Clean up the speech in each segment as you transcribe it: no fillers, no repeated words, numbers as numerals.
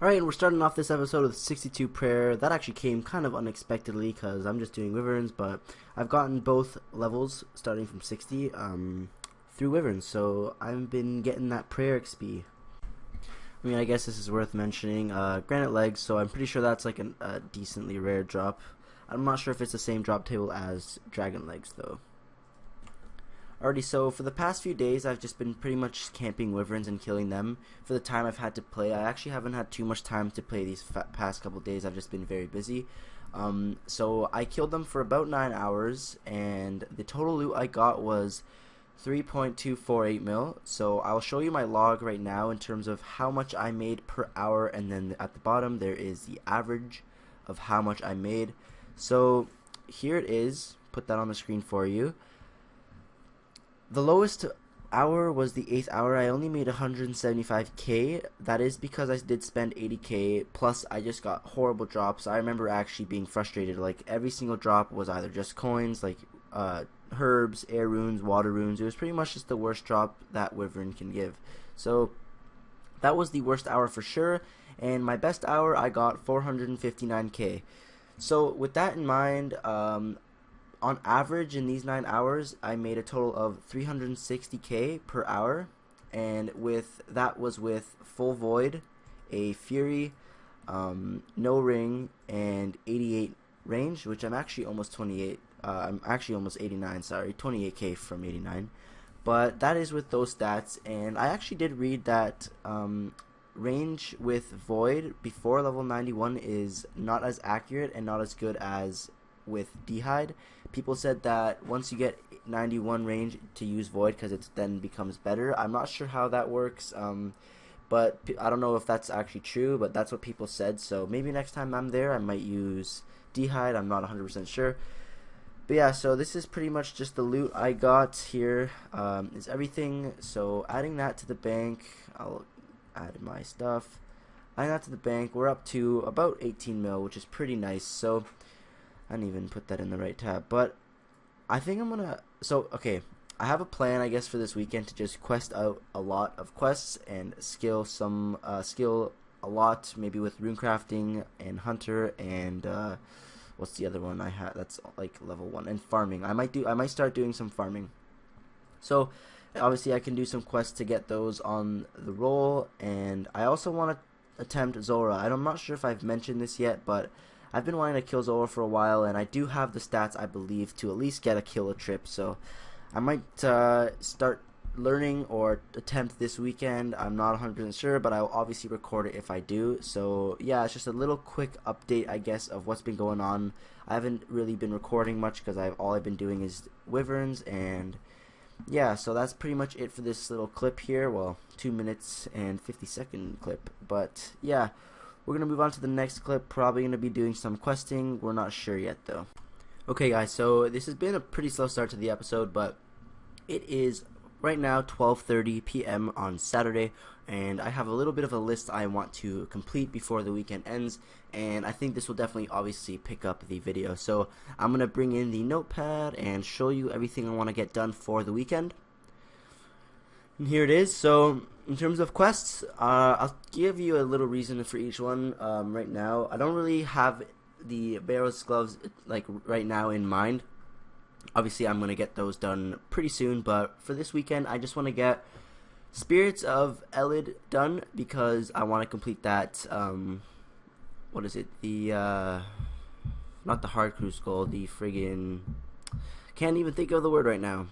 Alright, and we're starting off this episode with 62 prayer. That actually came kind of unexpectedly because I'm just doing wyverns, but I've gotten both levels starting from 60 through wyverns, so I've been getting that prayer XP. I mean, I guess this is worth mentioning. Granite legs, so I'm pretty sure that's like a decently rare drop. I'm not sure if it's the same drop table as dragon legs though. Alrighty, so for the past few days I've just been pretty much camping wyverns and killing them. For the time I've had to play, I actually haven't had too much time to play these past couple days. I've just been very busy. So I killed them for about 9 hours, and the total loot I got was 3.248 mil. So I'll show you my log right now in terms of how much I made per hour, and then at the bottom there is the average of how much I made. So here it is. Put that on the screen for you. The lowest hour was the 8th hour. I only made 175k. That is because I did spend 80k, plus I just got horrible drops. I remember actually being frustrated. Like, every single drop was either just coins, like herbs, air runes, water runes. It was pretty much just the worst drop that wyvern can give. So that was the worst hour for sure, and my best hour I got 459k. So with that in mind, on average in these 9 hours I made a total of 360k per hour, and that was with full void, a fury, no ring, and 88 range, which I'm actually almost 28. I'm actually almost 89, sorry, 28k from 89. But that is with those stats, and I actually did read that range with void before level 91 is not as accurate and not as good as with D'hide. People said that once you get 91 range to use void, because it then becomes better. I'm not sure how that works, but I don't know if that's actually true, but that's what people said. So maybe next time I'm there I might use D'hide. I'm not 100% sure. But yeah, so this is pretty much just the loot I got here. Is everything. So adding that to the bank, I'll add my stuff. Adding that to the bank, we're up to about 18 mil, which is pretty nice. So I didn't even put that in the right tab, but I think I'm gonna, okay, I have a plan, I guess, for this weekend to just quest out a lot of quests and skill a lot, maybe with rune crafting and hunter and what's the other one I had that's like level 1, and farming. I might start doing some farming. So obviously I can do some quests to get those on the roll, and I also want to attempt Zora. I'm not sure if I've mentioned this yet, but I've been wanting to kill Zora for a while, and I do have the stats, I believe, to at least get a kill a trip. So I might start learning or attempt this weekend. I'm not 100% sure, but I'll obviously record it if I do. So yeah, it's just a little quick update, I guess, of what's been going on. I haven't really been recording much because all I've been doing is wyverns, and yeah, so that's pretty much it for this little clip here. Well, 2 minutes and 50-second clip, but yeah. We're going to move on to the next clip, probably going to be doing some questing. We're not sure yet though. Okay guys, so this has been a pretty slow start to the episode, but it is right now 12:30 p.m. on Saturday, and I have a little bit of a list I want to complete before the weekend ends, and I think this will definitely obviously pick up the video. So I'm going to bring in the notepad and show you everything I want to get done for the weekend. And here it is. So in terms of quests, I'll give you a little reason for each one. Right now, I don't really have the Barrow's gloves like right now in mind. Obviously, I'm gonna get those done pretty soon. But for this weekend, I just want to get Spirits of Elid done because I want to complete that. What is it? The not the hard clue scroll. The friggin' can't even think of the word right now.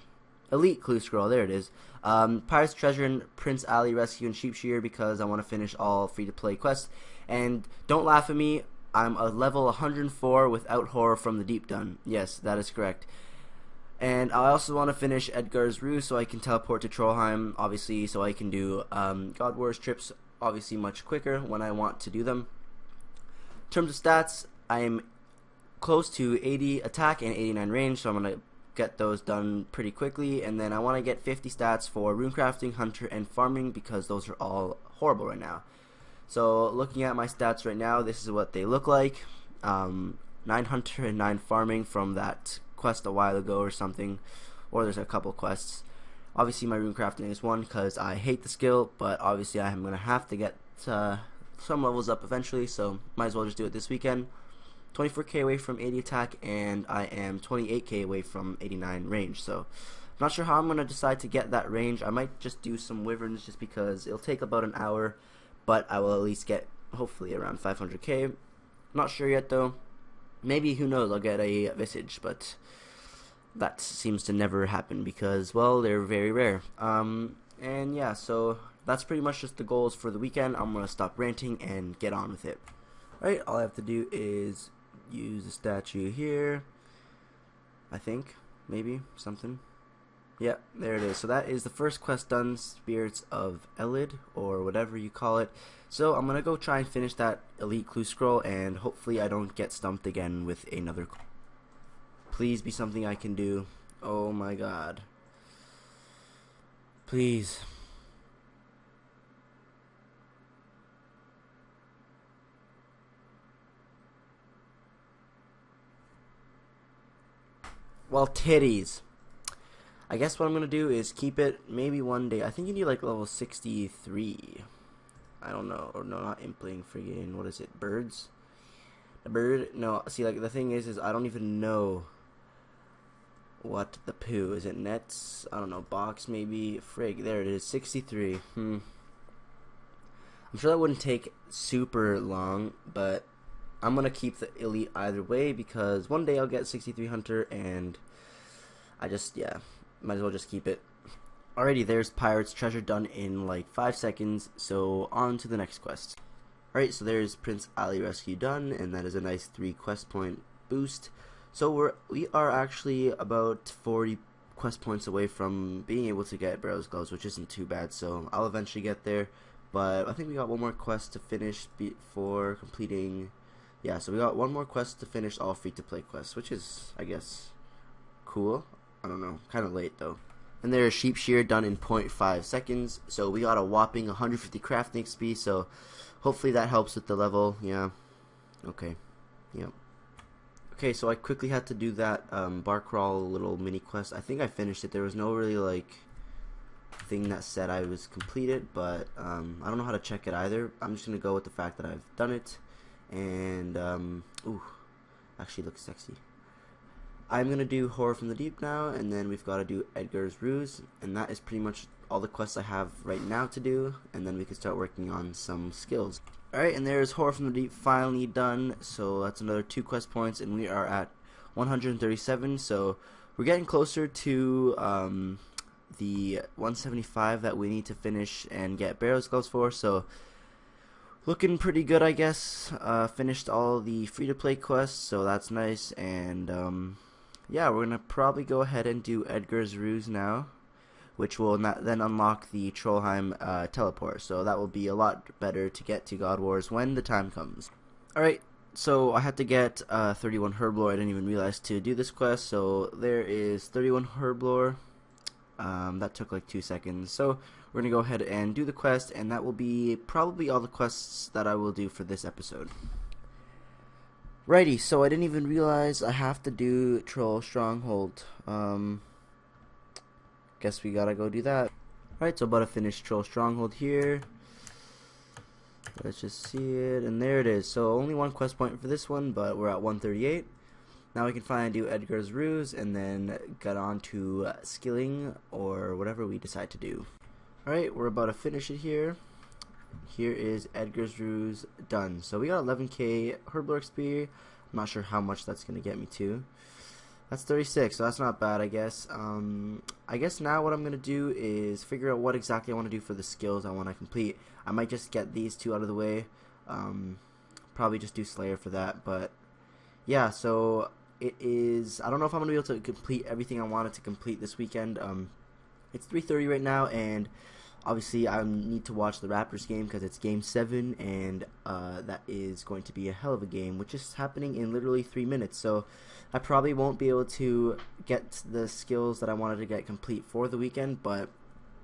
Elite clue scroll, there it is. Pirate's Treasure and Prince Ali Rescue and Sheepshear because I want to finish all free-to-play quests. And don't laugh at me, I'm a level 104 without Horror from the Deep done. Yes, that is correct. And I also want to finish Edgar's Ruse so I can teleport to Trollheim, obviously, so I can do God Wars trips, obviously much quicker when I want to do them. In terms of stats, I'm close to 80 attack and 89 range, so I'm going to get those done pretty quickly, and then I want to get 50 stats for runecrafting, hunter, and farming because those are all horrible right now. So looking at my stats right now, this is what they look like. 9 hunter and 9 farming from that quest a while ago or something, or there's a couple quests. Obviously my runecrafting is 1 because I hate the skill, but obviously I'm going to have to get some levels up eventually, so might as well just do it this weekend. 24k away from 80 attack, and I am 28k away from 89 range, so I'm not sure how I'm going to decide to get that range. I might just do some wyverns just because it'll take about an hour, but I will at least get hopefully around 500k. Not sure yet though. Maybe, who knows, I'll get a visage, but that seems to never happen because, well, they're very rare. And yeah, so that's pretty much just the goals for the weekend. I'm going to stop ranting and get on with it. Alright, all I have to do is use the statue here, I think, maybe, something. Yep, there it is. So that is the first quest done, Spirits of Elid, or whatever you call it. So I'm going to go try and finish that Elite Clue Scroll, and hopefully I don't get stumped again with another. Please be something I can do. Oh my god. Please. Well, titties. I guess what I'm gonna do is keep it maybe one day. I think you need like level 63. I don't know. Or no, not impling, friggin', what is it? Birds? The bird? No, see, like, the thing is I don't even know what the poo. Is it nets? I don't know. Box, maybe? Frig, there it is. 63. I'm sure that wouldn't take super long, but I'm gonna keep the elite either way because one day I'll get 63 hunter, and I just, yeah, might as well just keep it. Alrighty, there's Pirate's Treasure done in like 5 seconds, so on to the next quest. Alright, so there's Prince Ali Rescue done, and that is a nice 3 quest point boost. So we are actually about 40 quest points away from being able to get Barrow's Gloves, which isn't too bad, so I'll eventually get there. But I think we got one more quest to finish before completing. Yeah, so we got one more quest to finish all free-to-play quests, which is, I guess, cool. I don't know, kind of late though. And there's Sheep Shear done in 0.5 seconds, so we got a whopping 150 crafting XP, so hopefully that helps with the level. Yeah, okay, yep. Okay, so I quickly had to do that bar crawl little mini quest. I think I finished it. There was no really like thing that said I was completed, but I don't know how to check it either. I'm just gonna go with the fact that I've done it, and ooh, actually looks sexy. I'm gonna do Horror from the Deep now, and then we've got to do Edgar's Ruse, and that is pretty much all the quests I have right now to do, and then we can start working on some skills. Alright, and there's Horror from the Deep finally done, so that's another 2 quest points, and we are at 137, so we're getting closer to the 175 that we need to finish and get Barrow's Gloves for, so looking pretty good, I guess. Finished all the free-to-play quests, so that's nice, and yeah, we're gonna probably go ahead and do Edgar's Ruse now, which will then unlock the Trollheim teleport, so that will be a lot better to get to God Wars when the time comes. Alright, so I had to get 31 Herblore. I didn't even realize to do this quest, so there is 31 Herblore. That took like 2 seconds, so we're gonna go ahead and do the quest, and that will be probably all the quests that I will do for this episode. Righty, so I didn't even realize I have to do Troll Stronghold. Guess we gotta go do that. Alright, so about to finish Troll Stronghold here. Let's just see it, and there it is. So only 1 quest point for this one, but we're at 138. Now we can finally do Edgar's Ruse, and then get on to skilling, or whatever we decide to do. Alright, we're about to finish it here. Here is Edgar's Ruse done. So we got 11k Herblore XP. I'm not sure how much that's going to get me to. That's 36, so that's not bad, I guess. I guess now what I'm going to do is figure out what exactly I want to do for the skills I want to complete. I might just get these 2 out of the way. Probably just do Slayer for that, but yeah, so it is, I don't know if I'm going to be able to complete everything I wanted to complete this weekend. It's 3:30 right now, and obviously I need to watch the Raptors game because it's game 7, and that is going to be a hell of a game, which is happening in literally 3 minutes, so I probably won't be able to get the skills that I wanted to get complete for the weekend, but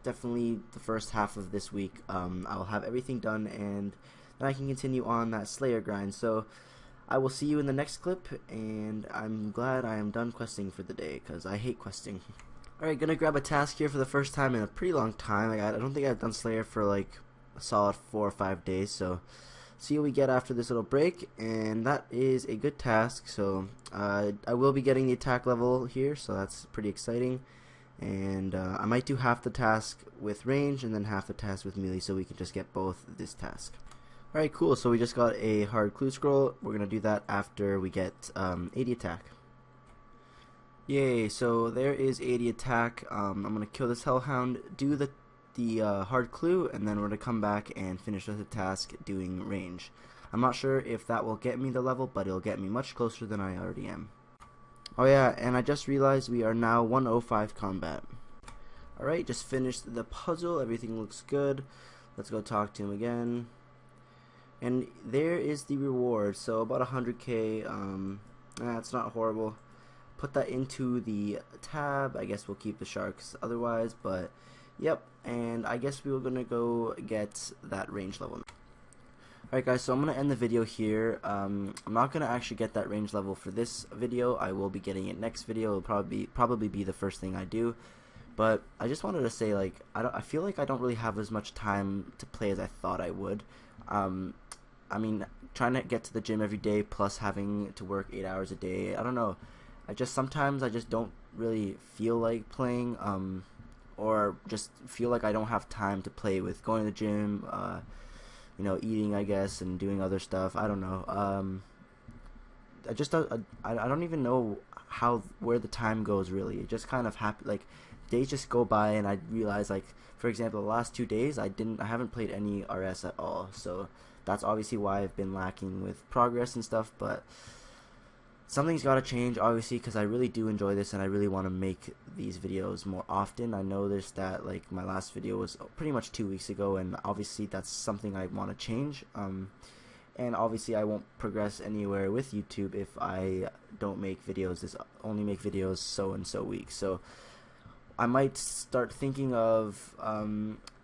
definitely the first half of this week I'll have everything done, and then I can continue on that Slayer grind. So I will see you in the next clip, and I'm glad I am done questing for the day because I hate questing. Alright, gonna grab a task here for the first time in a pretty long time. I don't think I've done Slayer for like a solid 4 or 5 days, so see what we get after this little break, and that is a good task. So I will be getting the attack level here, so that's pretty exciting. And I might do half the task with range and then half the task with melee, so we can just get both this task. Alright, cool. So we just got a hard clue scroll. We're gonna do that after we get 80 attack. Yay! So there is 80 attack. I'm gonna kill this hellhound, do the hard clue, and then we're gonna come back and finish the task doing range. I'm not sure if that will get me the level, but it'll get me much closer than I already am. Oh yeah, and I just realized we are now 105 combat. Alright, just finished the puzzle. Everything looks good. Let's go talk to him again. And there is the reward. So about 100k. It's not horrible. Put that into the tab. I guess we'll keep the sharks otherwise, but yep. And I guess we were gonna go get that range level. Alright guys, so I'm going to end the video here. I'm not going to actually get that range level for this video. I will be getting it next video. It'll probably be the first thing I do. But I just wanted to say, like, I feel like I don't really have as much time to play as I thought I would. I mean, trying to get to the gym every day plus having to work 8 hours a day, I don't know. Sometimes I just don't really feel like playing, or just feel like I don't have time to play with going to the gym, you know, eating, I guess, and doing other stuff. I don't know. I don't even know where the time goes really. It just kind of like days just go by, and I realize, like, for example, the last 2 days I haven't played any RS at all. So that's obviously why I've been lacking with progress and stuff. But something's got to change, obviously, because I really do enjoy this and I really want to make these videos more often. I noticed that, like, my last video was pretty much 2 weeks ago, and obviously that's something I want to change. And obviously I won't progress anywhere with YouTube if I don't make videos, only make videos so and so weeks. So I might start thinking of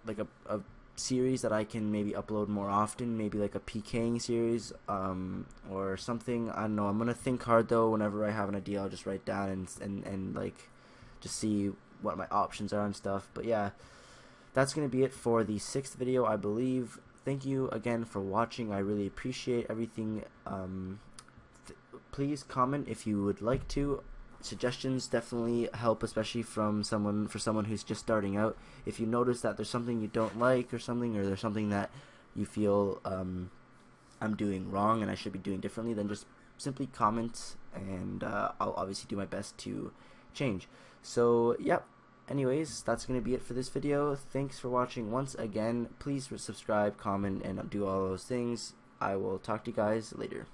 like a series that I can maybe upload more often, maybe like a PKing series, or something. I don't know. I'm gonna think hard though. Whenever I have an idea, I'll just write down and like just see what my options are and stuff. But yeah, that's gonna be it for the 6th video, I believe. Thank you again for watching. I really appreciate everything. Please comment if you would like to. Suggestions definitely help, especially for someone who's just starting out. If you notice that there's something you don't like or something, or there's something that you feel I'm doing wrong and I should be doing differently, then just simply comment, and I'll obviously do my best to change. So yep, anyways, that's gonna be it for this video. Thanks for watching once again. Please subscribe, comment, and do all those things. I will talk to you guys later.